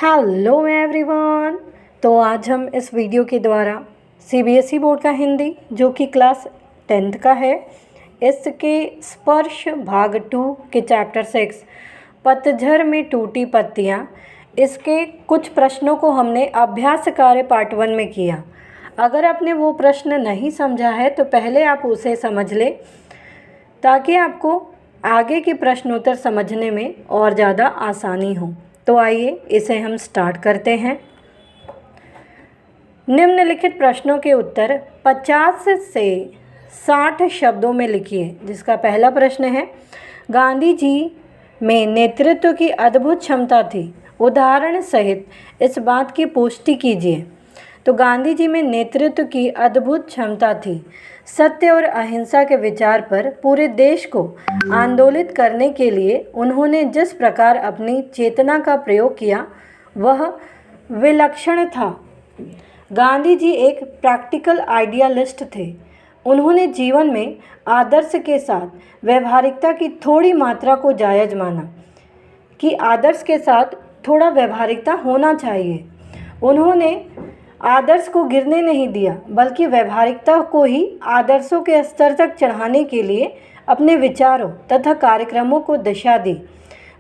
Hello everyone. तो आज हम इस वीडियो के द्वारा सीबीएसई बोर्ड का हिंदी जो कि क्लास 10th का है, इसके स्पर्श भाग 2 के चैप्टर 6 पतझर में टूटी पत्तियाँ, इसके कुछ प्रश्नों को हमने अभ्यास कार्य पार्ट 1 में किया। अगर आपने वो प्रश्न नहीं समझा है तो पहले आप उसे समझ लें ताकि आपको आगे के प्रश्नोत्तर समझने में और ज़्यादा आसानी हो। तो आइए इसे हम स्टार्ट करते हैं। निम्नलिखित प्रश्नों के उत्तर 50 से 60 शब्दों में लिखिए। जिसका पहला प्रश्न है, गांधी जी में नेतृत्व की अद्भुत क्षमता थी, उदाहरण सहित इस बात की पुष्टि कीजिए। तो गांधी जी में नेतृत्व की अद्भुत क्षमता थी। सत्य और अहिंसा के विचार पर पूरे देश को आंदोलित करने के लिए उन्होंने जिस प्रकार अपनी चेतना का प्रयोग किया वह विलक्षण था। गांधी जी एक प्रैक्टिकल आइडियलिस्ट थे। उन्होंने जीवन में आदर्श के साथ व्यवहारिकता की थोड़ी मात्रा को जायज़ माना कि आदर्श के साथ थोड़ा व्यवहारिकता होना चाहिए। उन्होंने आदर्श को गिरने नहीं दिया बल्कि व्यवहारिकता को ही आदर्शों के स्तर तक चढ़ाने के लिए अपने विचारों तथा कार्यक्रमों को दिशा दी।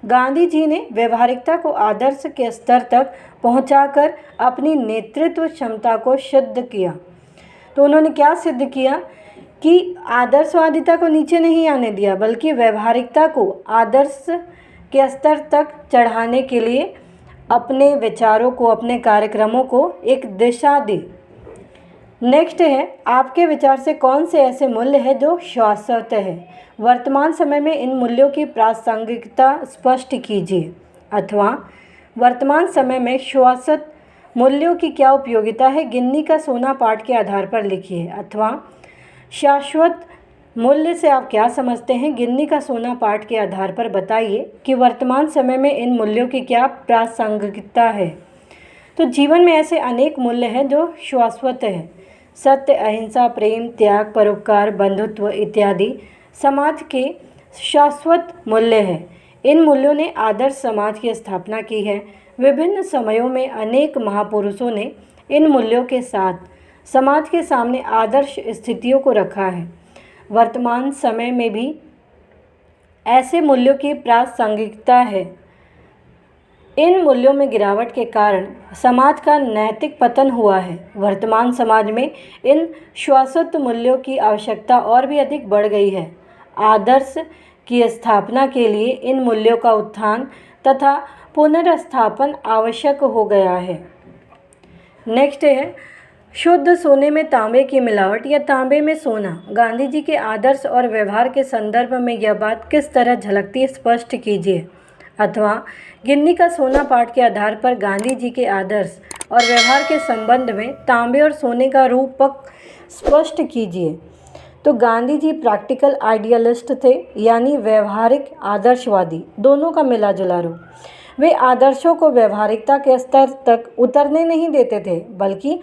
गांधी जी ने व्यवहारिकता को आदर्श के स्तर तक पहुंचाकर अपनी नेतृत्व क्षमता को सिद्ध किया। तो उन्होंने क्या सिद्ध किया कि आदर्शवादिता को नीचे नहीं आने दिया बल्कि व्यवहारिकता को आदर्श के स्तर तक चढ़ाने के लिए अपने विचारों को, अपने कार्यक्रमों को एक दिशा दी। नेक्स्ट है, आपके विचार से कौन से ऐसे मूल्य हैं जो शाश्वत है? वर्तमान समय में इन मूल्यों की प्रासंगिकता स्पष्ट कीजिए। अथवा वर्तमान समय में शाश्वत मूल्यों की क्या उपयोगिता है? गिन्नी का सोना पाठ के आधार पर लिखिए। अथवा शाश्वत मूल्य से आप क्या समझते हैं? गिन्नी का सोना पाठ के आधार पर बताइए कि वर्तमान समय में इन मूल्यों की क्या प्रासंगिकता है। तो जीवन में ऐसे अनेक मूल्य हैं जो शाश्वत हैं। सत्य, अहिंसा, प्रेम, त्याग, परोपकार, बंधुत्व इत्यादि समाज के शाश्वत मूल्य हैं। इन मूल्यों ने आदर्श समाज की स्थापना की है। विभिन्न समयों में अनेक महापुरुषों ने इन मूल्यों के साथ समाज के सामने आदर्श स्थितियों को रखा है। वर्तमान समय में भी ऐसे मूल्यों की प्रासंगिकता है। इन मूल्यों में गिरावट के कारण समाज का नैतिक पतन हुआ है। वर्तमान समाज में इन शाश्वत मूल्यों की आवश्यकता और भी अधिक बढ़ गई है। आदर्श की स्थापना के लिए इन मूल्यों का उत्थान तथा पुनर्स्थापन आवश्यक हो गया है। नेक्स्ट है, शुद्ध सोने में तांबे की मिलावट या तांबे में सोना। गांधी जी के आदर्श और व्यवहार के संदर्भ में यह बात किस तरह झलकती है, स्पष्ट कीजिए। अथवा गिन्नी का सोना पाठ के आधार पर गांधी जी के आदर्श और व्यवहार के संबंध में तांबे और सोने का रूपक स्पष्ट कीजिए। तो गांधी जी प्रैक्टिकल आइडियलिस्ट थे, यानी व्यवहारिक आदर्शवादी, दोनों का मिला जुला रूप। वे आदर्शों को व्यवहारिकता के स्तर तक उतरने नहीं देते थे बल्कि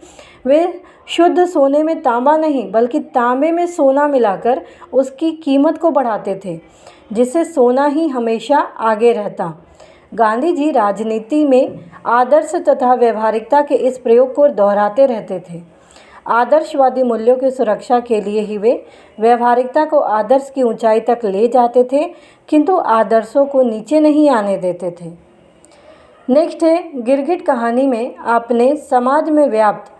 वे शुद्ध सोने में तांबा नहीं बल्कि तांबे में सोना मिलाकर उसकी कीमत को बढ़ाते थे, जिससे सोना ही हमेशा आगे रहता। गांधी जी राजनीति में आदर्श तथा व्यवहारिकता के इस प्रयोग को दोहराते रहते थे। आदर्शवादी मूल्यों की सुरक्षा के लिए ही वे व्यवहारिकता को आदर्श की ऊंचाई तक ले जाते थे, किंतु आदर्शों को नीचे नहीं आने देते थे। नेक्स्ट है, गिरगिट कहानी में आपने समाज में व्याप्त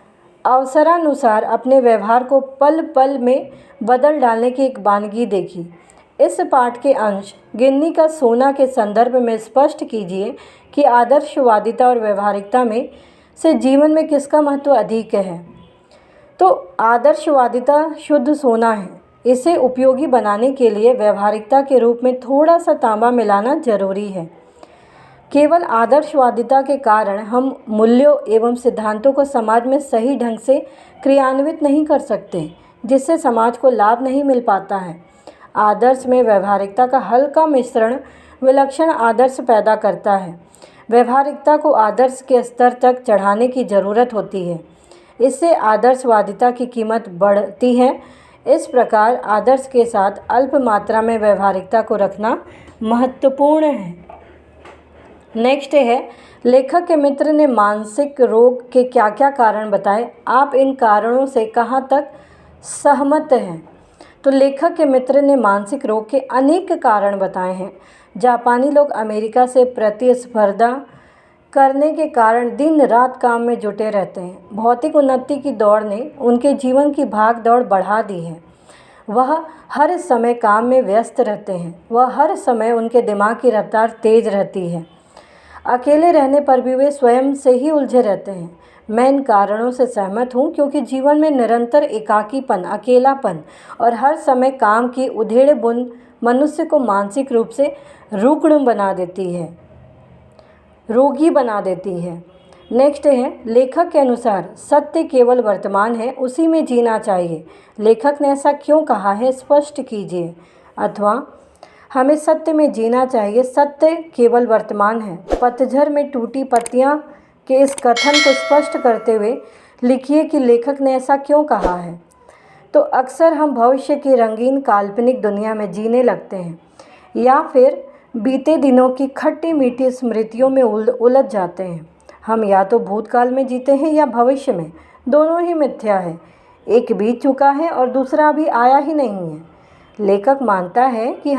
अवसरानुसार अपने व्यवहार को पल पल में बदल डालने की एक वानगी देखी। इस पाठ के अंश गिन्नी का सोना के संदर्भ में स्पष्ट कीजिए कि आदर्शवादिता और व्यवहारिकता में से जीवन में किसका महत्व अधिक है। तो आदर्शवादिता शुद्ध सोना है। इसे उपयोगी बनाने के लिए व्यवहारिकता के रूप में थोड़ा सा तांबा मिलाना जरूरी है। केवल आदर्शवादिता के कारण हम मूल्यों एवं सिद्धांतों को समाज में सही ढंग से क्रियान्वित नहीं कर सकते, जिससे समाज को लाभ नहीं मिल पाता है। आदर्श में व्यवहारिकता का हल्का मिश्रण विलक्षण आदर्श पैदा करता है। व्यवहारिकता को आदर्श के स्तर तक चढ़ाने की ज़रूरत होती है। इससे आदर्शवादिता की कीमत बढ़ती है। इस प्रकार आदर्श के साथ अल्प मात्रा में व्यवहारिकता को रखना महत्वपूर्ण है। नेक्स्ट है, लेखक के मित्र ने मानसिक रोग के क्या क्या कारण बताए, आप इन कारणों से कहाँ तक सहमत हैं। तो लेखक के मित्र ने मानसिक रोग के अनेक कारण बताए हैं। जापानी लोग अमेरिका से प्रतिस्पर्धा करने के कारण दिन रात काम में जुटे रहते हैं। भौतिक उन्नति की दौड़ ने उनके जीवन की भाग दौड़ बढ़ा दी है। वह हर समय काम में व्यस्त रहते हैं। वह हर समय उनके दिमाग की रफ्तार तेज रहती है। अकेले रहने पर भी वे स्वयं से ही उलझे रहते हैं। मैं इन कारणों से सहमत हूँ क्योंकि जीवन में निरंतर एकाकीपन, अकेलापन और हर समय काम की उधेड़-बुन मनुष्य को मानसिक रूप से रुग्ण बना देती है, रोगी बना देती है। नेक्स्ट है, लेखक के अनुसार सत्य केवल वर्तमान है, उसी में जीना चाहिए। लेखक ने ऐसा क्यों कहा है, स्पष्ट कीजिए। अथवा हमें सत्य में जीना चाहिए, सत्य केवल वर्तमान है। पतझड़ में टूटी पत्तियां के इस कथन को स्पष्ट करते हुए लिखिए कि लेखक ने ऐसा क्यों कहा है। तो अक्सर हम भविष्य की रंगीन काल्पनिक दुनिया में जीने लगते हैं या फिर बीते दिनों की खट्टी मीठी स्मृतियों में उलझ जाते हैं। हम या तो भूतकाल में जीते हैं या भविष्य में, दोनों ही मिथ्या है। एक बीत चुका है और दूसरा अभी आया ही नहीं है। लेखक मानता है कि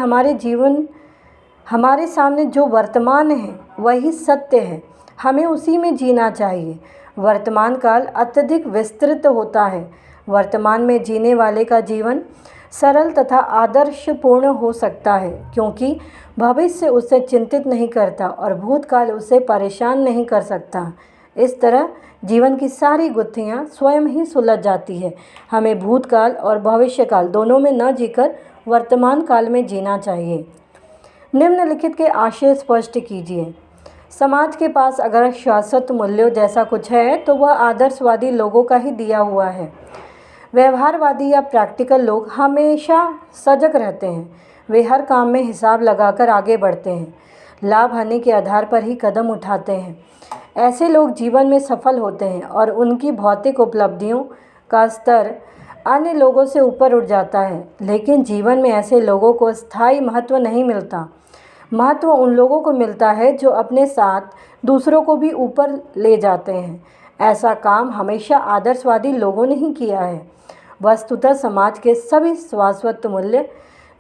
हमारे सामने जो वर्तमान है वही सत्य है, हमें उसी में जीना चाहिए। वर्तमान काल अत्यधिक विस्तृत होता है। वर्तमान में जीने वाले का जीवन सरल तथा आदर्शपूर्ण हो सकता है क्योंकि भविष्य उसे चिंतित नहीं करता और भूतकाल उसे परेशान नहीं कर सकता। इस तरह जीवन की सारी गुत्थियाँ स्वयं ही सुलझ जाती है। हमें भूतकाल और भविष्यकाल दोनों में न जीकर वर्तमान काल में जीना चाहिए। निम्नलिखित के आशय स्पष्ट कीजिए। समाज के पास अगर शाश्वत मूल्यों जैसा कुछ है तो वह आदर्शवादी लोगों का ही दिया हुआ है। व्यवहारवादी या प्रैक्टिकल लोग हमेशा सजग रहते हैं। वे हर काम में हिसाब लगाकर आगे बढ़ते हैं, लाभ हानि के आधार पर ही कदम उठाते हैं। ऐसे लोग जीवन में सफल होते हैं और उनकी भौतिक उपलब्धियों का स्तर अन्य लोगों से ऊपर उठ जाता है। लेकिन जीवन में ऐसे लोगों को स्थायी महत्व नहीं मिलता। महत्व उन लोगों को मिलता है जो अपने साथ दूसरों को भी ऊपर ले जाते हैं। ऐसा काम हमेशा आदर्शवादी लोगों ने ही किया है। वस्तुतः समाज के सभी शाश्वत मूल्य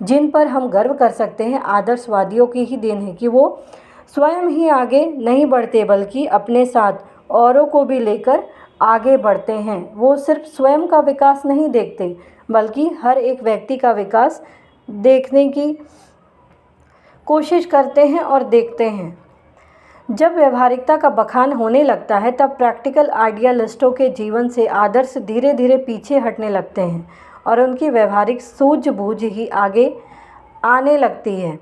जिन पर हम गर्व कर सकते हैं, आदर्शवादियों की ही देन है कि वो स्वयं ही आगे नहीं बढ़ते बल्कि अपने साथ औरों को भी लेकर आगे बढ़ते हैं। वो सिर्फ स्वयं का विकास नहीं देखते बल्कि हर एक व्यक्ति का विकास देखने की कोशिश करते हैं और देखते हैं। जब व्यवहारिकता का बखान होने लगता है तब प्रैक्टिकल आइडियलिस्टों के जीवन से आदर्श धीरे धीरे पीछे हटने लगते हैं और उनकी व्यवहारिक सूझबूझ ही आगे आने लगती है।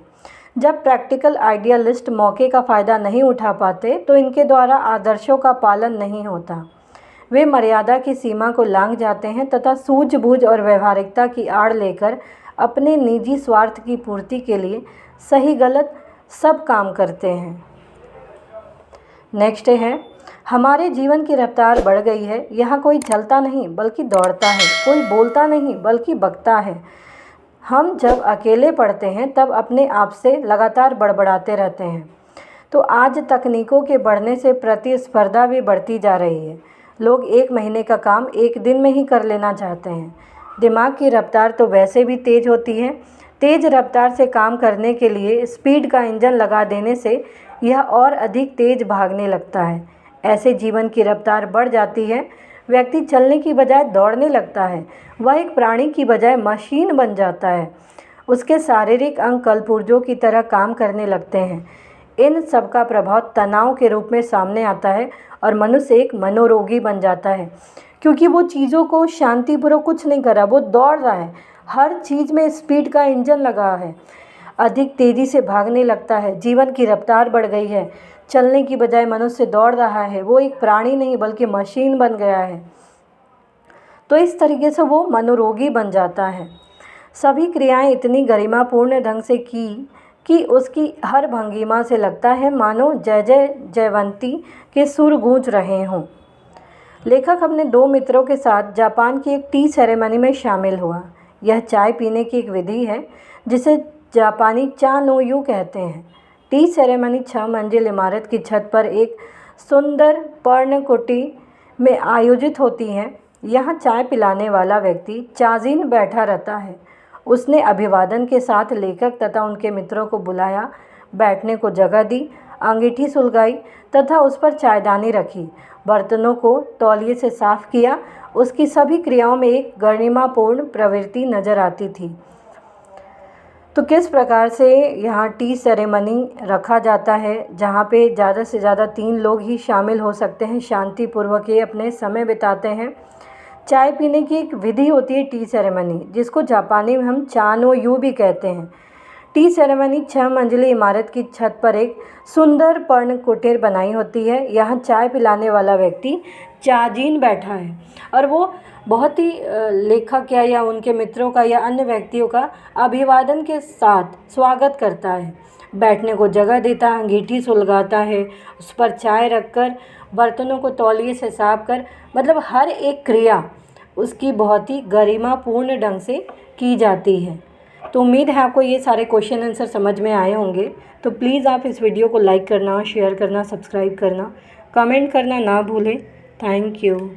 जब प्रैक्टिकल आइडियलिस्ट मौके का फ़ायदा नहीं उठा पाते तो इनके द्वारा आदर्शों का पालन नहीं होता। वे मर्यादा की सीमा को लांघ जाते हैं तथा सूझबूझ और व्यवहारिकता की आड़ लेकर अपने निजी स्वार्थ की पूर्ति के लिए सही गलत सब काम करते हैं। नेक्स्ट है, हमारे जीवन की रफ्तार बढ़ गई है। यहाँ कोई चलता नहीं बल्कि दौड़ता है, कोई बोलता नहीं बल्कि बकता है। हम जब अकेले पढ़ते हैं तब अपने आप से लगातार बड़बड़ाते रहते हैं। तो आज तकनीकों के बढ़ने से प्रतिस्पर्धा भी बढ़ती जा रही है। लोग 1 महीने का काम 1 दिन में ही कर लेना चाहते हैं। दिमाग की रफ्तार तो वैसे भी तेज़ होती है। तेज़ रफ्तार से काम करने के लिए स्पीड का इंजन लगा देने से यह और अधिक तेज़ भागने लगता है। ऐसे जीवन की रफ्तार बढ़ जाती है। व्यक्ति चलने की बजाय दौड़ने लगता है। वह एक प्राणी की बजाय मशीन बन जाता है। उसके शारीरिक अंग कलपुर्जों की तरह काम करने लगते हैं। इन सब का प्रभाव तनाव के रूप में सामने आता है और मनुष्य एक मनोरोगी बन जाता है क्योंकि वो चीज़ों को शांतिपूर्वक कुछ नहीं कर रहा, वो दौड़ रहा है। हर चीज़ में स्पीड का इंजन लगा है, अधिक तेज़ी से भागने लगता है। जीवन की रफ्तार बढ़ गई है। चलने की बजाय मनुष्य दौड़ रहा है। वो एक प्राणी नहीं बल्कि मशीन बन गया है। तो इस तरीके से वो मनोरोगी बन जाता है। सभी क्रियाएं इतनी गरिमापूर्ण ढंग से की कि उसकी हर भंगिमा से लगता है मानो जय जय जयवंती के सुर गूंज रहे हों। लेखक अपने 2 मित्रों के साथ जापान की एक टी सेरेमनी में शामिल हुआ। यह चाय पीने की एक विधि है जिसे जापानी चा नो यू कहते हैं। टी सेरेमनी 6 मंजिल इमारत की छत पर एक सुंदर पर्णकुटी में आयोजित होती हैं। यहाँ चाय पिलाने वाला व्यक्ति चाजीन बैठा रहता है। उसने अभिवादन के साथ लेखक तथा उनके मित्रों को बुलाया, बैठने को जगह दी, अंगीठी सुलगाई तथा उस पर चायदानी रखी, बर्तनों को तौलिए से साफ किया। उसकी सभी क्रियाओं में एक गरिमापूर्ण प्रवृत्ति नजर आती थी। तो किस प्रकार से यहाँ टी सेरेमनी रखा जाता है, जहाँ पे ज़्यादा से ज़्यादा 3 लोग ही शामिल हो सकते हैं, शांतिपूर्वक ये अपने समय बिताते हैं। चाय पीने की एक विधि होती है टी सेरेमनी, जिसको जापानी में हम चा नो यू भी कहते हैं। टी सेरेमनी 6 मंजिली इमारत की छत पर एक सुंदर पर्णकुटीर बनाई होती है। यहाँ चाय पिलाने वाला व्यक्ति चाजीन बैठा है और वो बहुत ही लेखक या उनके मित्रों का या अन्य व्यक्तियों का अभिवादन के साथ स्वागत करता है, बैठने को जगह देता है, अंगीठी सुलगाता है, उस पर चाय रखकर, बर्तनों को तौलिए से साफ कर, मतलब हर एक क्रिया उसकी बहुत ही गरिमापूर्ण ढंग से की जाती है। तो उम्मीद है आपको ये सारे क्वेश्चन आंसर समझ में आए होंगे। तो प्लीज़ आप इस वीडियो को लाइक करना, शेयर करना, सब्सक्राइब करना, कमेंट करना ना भूलें। Thank you.